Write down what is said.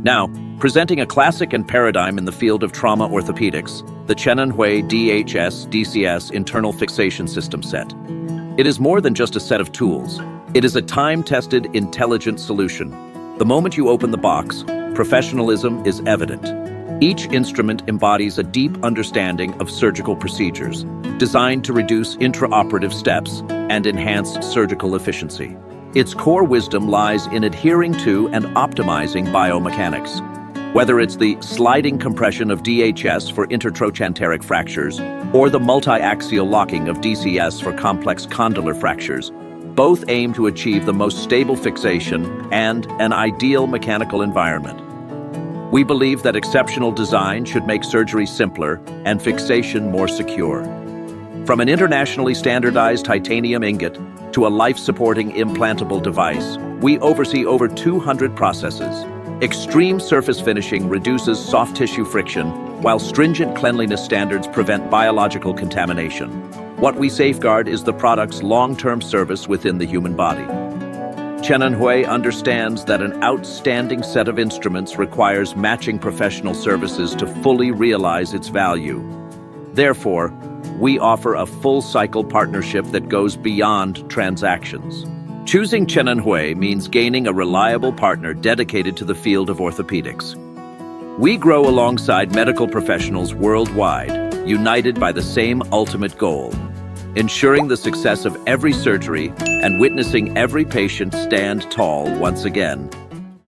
Now, presenting a classic and paradigm in the field of trauma orthopedics, the ChenAnHui DHS DCS internal fixation system set. It is more than just a set of tools. It is a time-tested, intelligent solution. The moment you open the box, professionalism is evident. Each instrument embodies a deep understanding of surgical procedures, designed to reduce intraoperative steps and enhance surgical efficiency. Its core wisdom lies in adhering to and optimizing biomechanics. Whether it's the sliding compression of DHS for intertrochanteric fractures or the multi-axial locking of DCS for complex condylar fractures, both aim to achieve the most stable fixation and an ideal mechanical environment. We believe that exceptional design should make surgery simpler and fixation more secure. From an internationally standardized titanium ingot to a life-supporting implantable device, we oversee over 200 processes. Extreme surface finishing reduces soft tissue friction, while stringent cleanliness standards prevent biological contamination. What we safeguard is the product's long-term service within the human body. ChenAnHui understands that an outstanding set of instruments requires matching professional services to fully realize its value. Therefore, we offer a full-cycle partnership that goes beyond transactions. Choosing ChenAnHui means gaining a reliable partner dedicated to the field of orthopedics. We grow alongside medical professionals worldwide, united by the same ultimate goal: ensuring the success of every surgery and witnessing every patient stand tall once again.